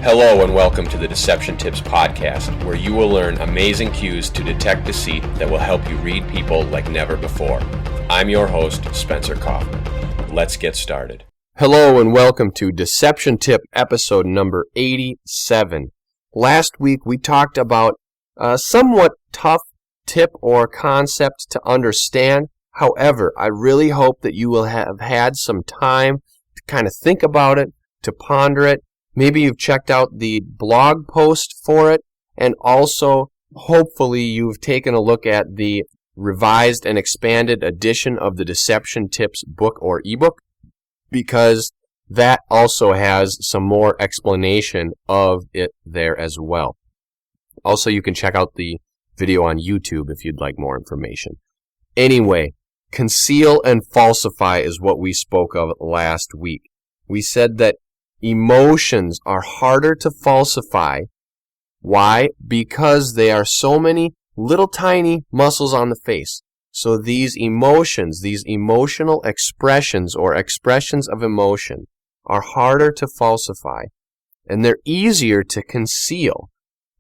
Hello and welcome to the Deception Tips podcast, where you will learn amazing cues to detect deceit that will help you read people like never before. I'm your host, Spencer Kaufman. Let's get started. Hello and welcome to Deception Tip episode number 87. Last week we talked about a somewhat tough tip or concept to understand. However, I really hope that you will have had some time to kind of think about it, to ponder it. Maybe you've checked out the blog post for it, and also hopefully you've taken a look at the revised and expanded edition of the Deception Tips book or ebook, because that also has some more explanation of it there as well. Also, you can check out the video on YouTube if you'd like more information. Anyway, conceal and falsify is what we spoke of last week. We said that emotions are harder to falsify. Why? Because they are so many little tiny muscles on the face. So these emotions, these emotional expressions or expressions of emotion are harder to falsify. And they're easier to conceal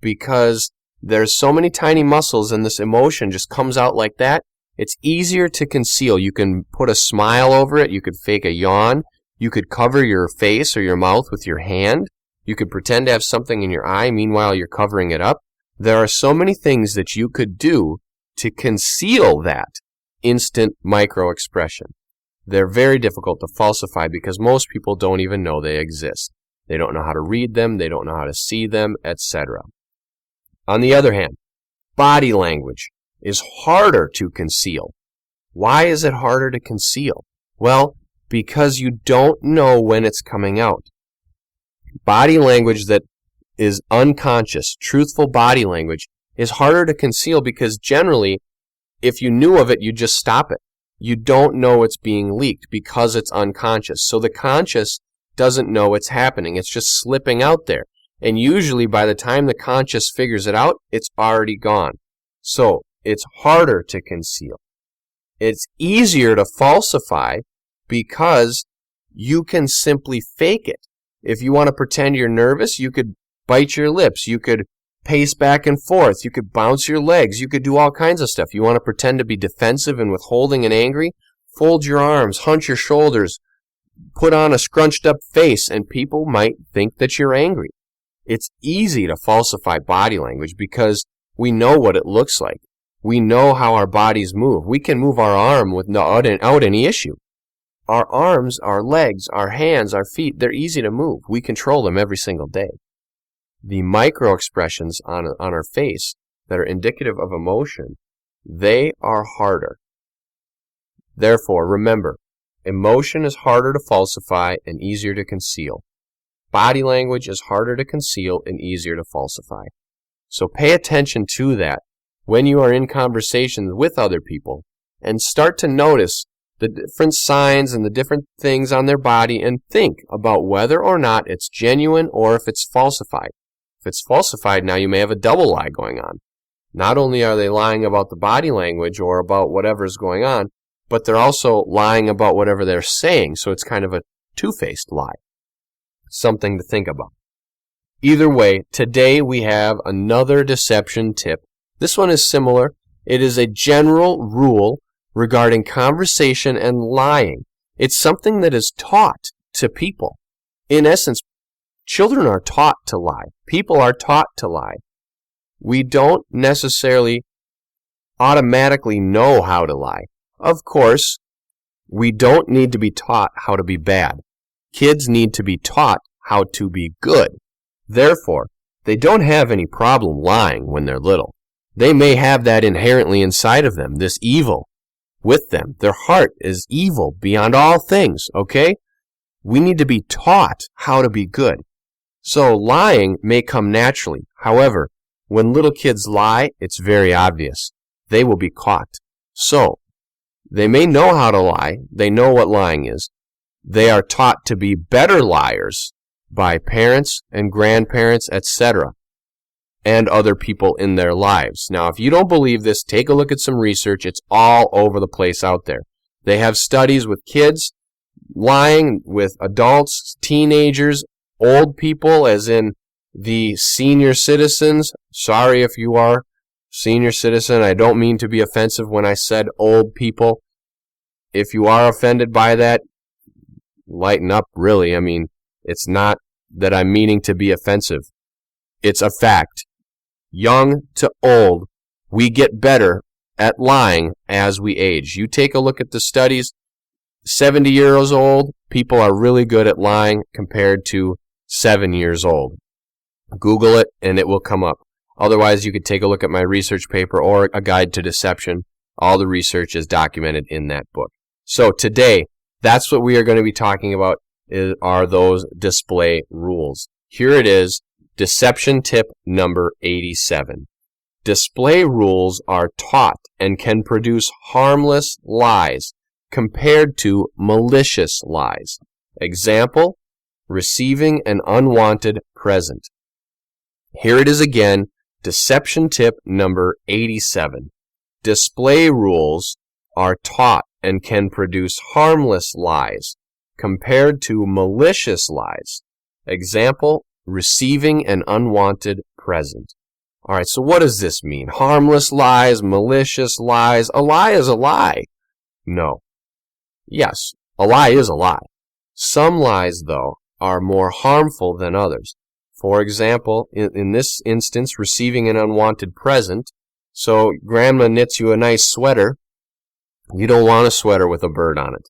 because there's so many tiny muscles and this emotion just comes out like that. It's easier to conceal. You can put a smile over it. You could fake a yawn. You could cover your face or your mouth with your hand. You could pretend to have something in your eye. Meanwhile, you're covering it up. There are so many things that you could do to conceal that instant micro expression. They're very difficult to falsify because most people don't even know they exist. They don't know how to read them. They don't know how to see them, etc. On the other hand, body language is harder to conceal. Why is it harder to conceal? Well, because you don't know when it's coming out. Body language that is unconscious, truthful body language, is harder to conceal because generally, if you knew of it, you'd just stop it. You don't know it's being leaked because it's unconscious. So the conscious doesn't know it's happening. It's just slipping out there. And usually by the time the conscious figures it out, it's already gone. So it's harder to conceal. It's easier to falsify because you can simply fake it. If you want to pretend you're nervous, you could bite your lips. You could pace back and forth. You could bounce your legs. You could do all kinds of stuff. You want to pretend to be defensive and withholding and angry? Fold your arms, hunch your shoulders, put on a scrunched up face, and people might think that you're angry. It's easy to falsify body language because we know what it looks like. We know how our bodies move. We can move our arm without any issue. Our arms, our legs, our hands, our feet, they're easy to move. We control them every single day. The micro expressions on our face that are indicative of emotion, they are harder. Therefore, remember, emotion is harder to falsify and easier to conceal. Body language is harder to conceal and easier to falsify. So pay attention to that when you are in conversations with other people and start to notice the different signs and the different things on their body and think about whether or not it's genuine or if it's falsified. If it's falsified, now you may have a double lie going on. Not only are they lying about the body language or about whatever is going on, but they're also lying about whatever they're saying, so it's kind of a two-faced lie. Something to think about. Either way, today we have another deception tip. This one is similar. It is a general rule regarding conversation and lying. It's something that is taught to people. In essence, children are taught to lie. People are taught to lie. We don't necessarily automatically know how to lie. Of course, we don't need to be taught how to be bad. Kids need to be taught how to be good. Therefore, they don't have any problem lying when they're little. They may have that inherently inside of them, this evil with them. Their heart is evil beyond all things, okay? We need to be taught how to be good. So lying may come naturally. However, when little kids lie, it's very obvious. They will be caught. So, they may know how to lie. They know what lying is. They are taught to be better liars by parents and grandparents, etc., and other people in their lives. Now, if you don't believe this, take a look at some research. It's all over the place out there. They have studies with kids lying, with adults, teenagers, old people, as in the senior citizens, sorry if you are senior citizen. I don't mean to be offensive when I said old people. If you are offended by that, lighten up, really. I mean, it's not that I'm meaning to be offensive. It's a fact. Young to old, we get better at lying as we age. You take a look at the studies. 70 years old, people are really good at lying compared to 7 years old. Google it and it will come up. Otherwise, you could take a look at my research paper or a guide to deception. All the research is documented in that book. So today, that's what we are going to be talking about are those display rules. Here it is, deception tip number 87. Display rules are taught and can produce harmless lies compared to malicious lies. Example, receiving an unwanted present. Here it is again, deception tip number 87. Display rules are taught and can produce harmless lies compared to malicious lies. Example, receiving an unwanted present. All right, so what does this mean? Harmless lies, malicious lies. A lie is a lie. No. Yes, a lie is a lie. Some lies, though, are more harmful than others. For example, in this instance, receiving an unwanted present. So grandma knits you a nice sweater. You don't want a sweater with a bird on it.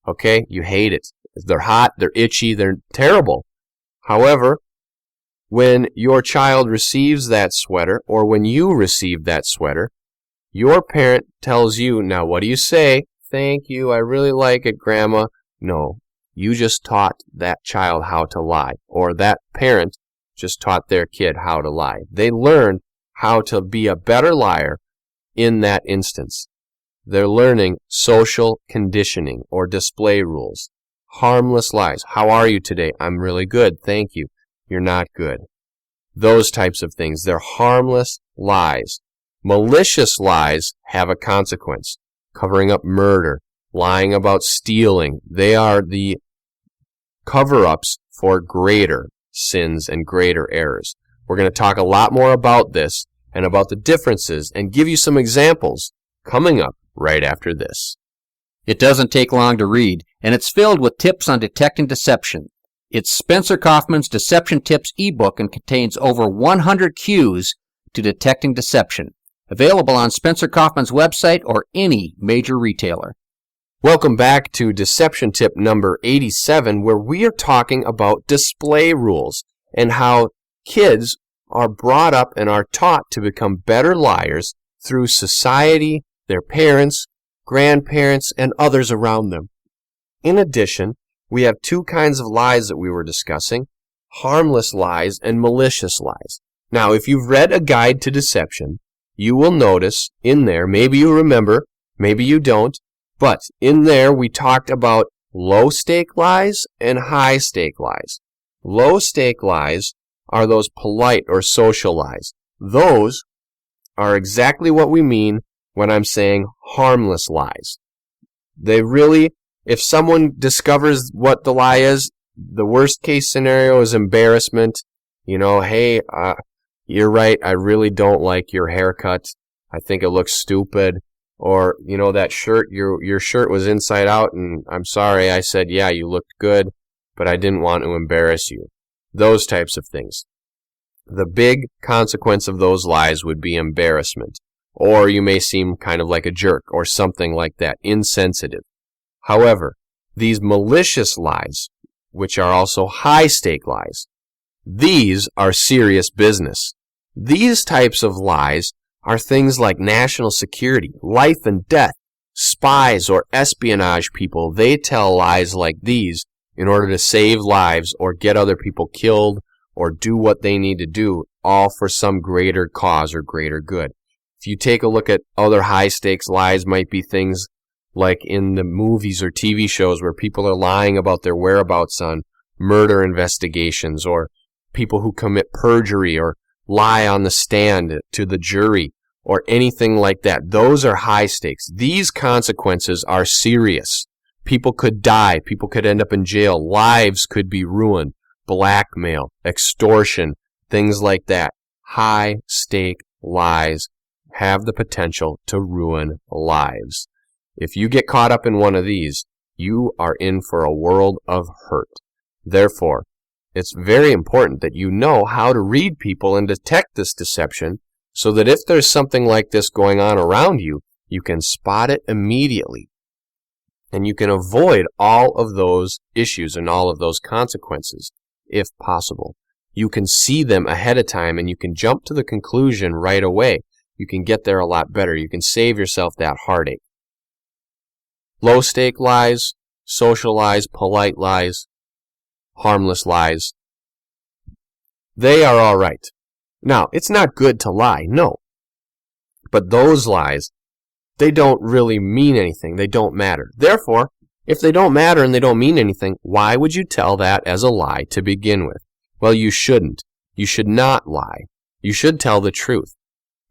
Okay? You hate it. They're hot, they're itchy, they're terrible. However, when your child receives that sweater, or when you receive that sweater, your parent tells you, now what do you say? Thank you, I really like it, Grandma. No, you just taught that child how to lie, or that parent just taught their kid how to lie. They learned how to be a better liar in that instance. They're learning social conditioning or display rules. Harmless lies. How are you today? I'm really good, thank you. You're not good. Those types of things. They're harmless lies. Malicious lies have a consequence. Covering up murder, lying about stealing. They are the cover-ups for greater sins and greater errors. We're going to talk a lot more about this and about the differences and give you some examples coming up right after this. It doesn't take long to read, and it's filled with tips on detecting deception. It's Spencer Kaufman's Deception Tips ebook and contains over 100 cues to detecting deception. Available on Spencer Kaufman's website or any major retailer. Welcome back to Deception Tip number 87, where we are talking about display rules and how kids are brought up and are taught to become better liars through society, their parents, grandparents, and others around them. In addition, we have two kinds of lies that we were discussing, harmless lies and malicious lies. Now, if you've read a guide to deception, you will notice in there, maybe you remember, maybe you don't, but in there we talked about low-stake lies and high-stake lies. Low-stake lies are those polite or social lies. Those are exactly what we mean when I'm saying harmless lies. They really, if someone discovers what the lie is, the worst case scenario is embarrassment. You know, hey, you're right, I really don't like your haircut. I think it looks stupid. Or, you know, that shirt, your shirt was inside out, and I'm sorry, I said, yeah, you looked good, but I didn't want to embarrass you. Those types of things. The big consequence of those lies would be embarrassment. Or you may seem kind of like a jerk, or something like that, insensitive. However, these malicious lies, which are also high-stake lies, these are serious business. These types of lies are things like national security, life and death, spies or espionage people. They tell lies like these in order to save lives or get other people killed or do what they need to do, all for some greater cause or greater good. If you take a look at other high-stakes lies, might be things like in the movies or TV shows where people are lying about their whereabouts on murder investigations, or people who commit perjury or lie on the stand to the jury, or anything like that. Those are high stakes. These consequences are serious. People could die. People could end up in jail. Lives could be ruined. Blackmail, extortion, things like that. High-stake lies have the potential to ruin lives. If you get caught up in one of these, you are in for a world of hurt. Therefore, it's very important that you know how to read people and detect this deception so that if there's something like this going on around you, you can spot it immediately. And you can avoid all of those issues and all of those consequences, if possible. You can see them ahead of time and you can jump to the conclusion right away. You can get there a lot better. You can save yourself that heartache. Low-stake lies, social lies, polite lies, harmless lies, they are all right. Now, it's not good to lie, no. But those lies, they don't really mean anything. They don't matter. Therefore, if they don't matter and they don't mean anything, why would you tell that as a lie to begin with? Well, you shouldn't. You should not lie. You should tell the truth.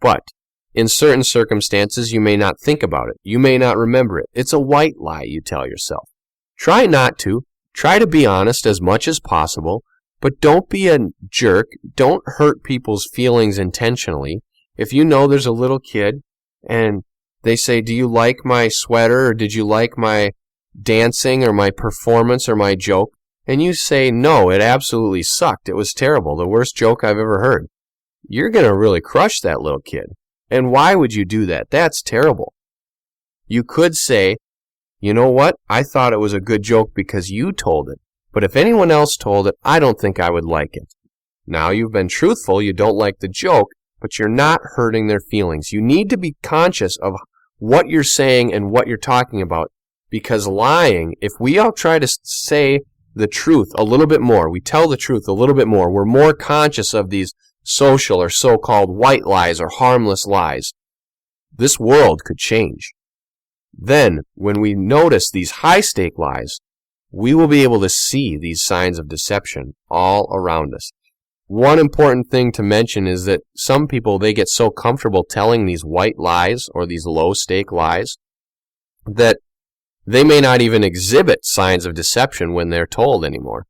But in certain circumstances, you may not think about it. You may not remember it. It's a white lie you tell yourself. Try not to. Try to be honest as much as possible, but don't be a jerk. Don't hurt people's feelings intentionally. If you know there's a little kid and they say, do you like my sweater, or did you like my dancing or my performance or my joke? And you say, no, it absolutely sucked. It was terrible. The worst joke I've ever heard. You're going to really crush that little kid. And why would you do that? That's terrible. You could say, you know what? I thought it was a good joke because you told it. But if anyone else told it, I don't think I would like it. Now you've been truthful. You don't like the joke, but you're not hurting their feelings. You need to be conscious of what you're saying and what you're talking about, because lying, if we all try to say the truth a little bit more, we tell the truth a little bit more, we're more conscious of these social or so-called white lies or harmless lies, this world could change. Then, when we notice these high-stake lies, we will be able to see these signs of deception all around us. One important thing to mention is that some people, they get so comfortable telling these white lies or these low-stake lies that they may not even exhibit signs of deception when they're told anymore,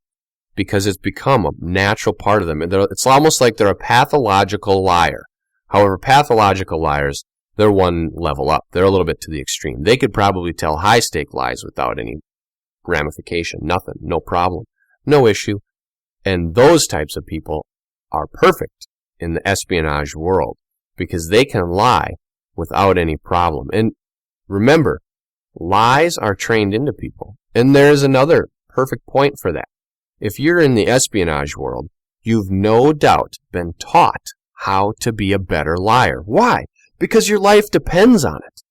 because it's become a natural part of them. It's almost like they're a pathological liar. However, pathological liars, they're one level up. They're a little bit to the extreme. They could probably tell high-stake lies without any ramification. Nothing. No problem. No issue. And those types of people are perfect in the espionage world because they can lie without any problem. And remember, lies are trained into people. And there's another perfect point for that. If you're in the espionage world, you've no doubt been taught how to be a better liar. Why? Because your life depends on it.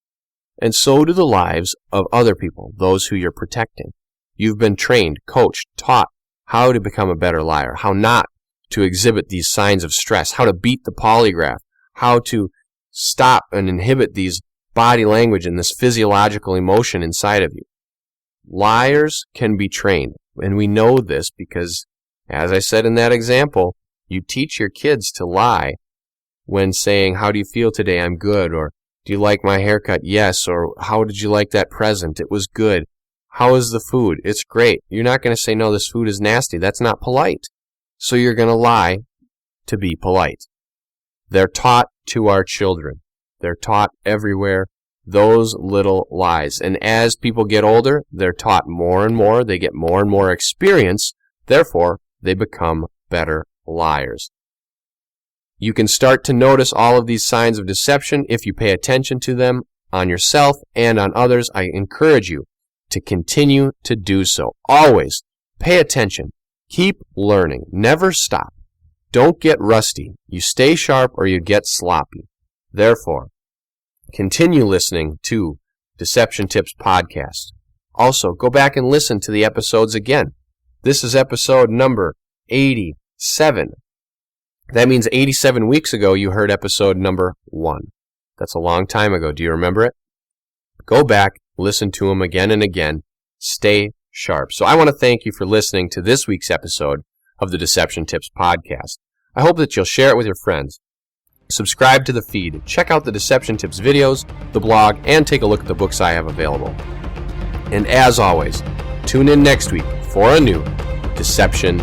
And so do the lives of other people, those who you're protecting. You've been trained, coached, taught how to become a better liar, how not to exhibit these signs of stress, how to beat the polygraph, how to stop and inhibit these body language and this physiological emotion inside of you. Liars can be trained, and we know this because, as I said in that example, you teach your kids to lie when saying, how do you feel today? I'm good. Or do you like my haircut? Yes. Or how did you like that present? It was good. How is the food? It's great. You're not going to say, no, this food is nasty. That's not polite. So you're going to lie to be polite. They're taught to our children. They're taught everywhere those little lies. And as people get older, they're taught more and more. They get more and more experience. Therefore, they become better liars. You can start to notice all of these signs of deception if you pay attention to them on yourself and on others. I encourage you to continue to do so. Always pay attention. Keep learning. Never stop. Don't get rusty. You stay sharp or you get sloppy. Therefore, continue listening to Deception Tips Podcast. Also, go back and listen to the episodes again. This is episode number 87. That means 87 weeks ago you heard episode number 1. That's a long time ago. Do you remember it? Go back, listen to them again and again. Stay sharp. So I want to thank you for listening to this week's episode of the Deception Tips Podcast. I hope that you'll share it with your friends. Subscribe to the feed. Check out the Deception Tips videos, the blog, and take a look at the books I have available. And as always, tune in next week for a new Deception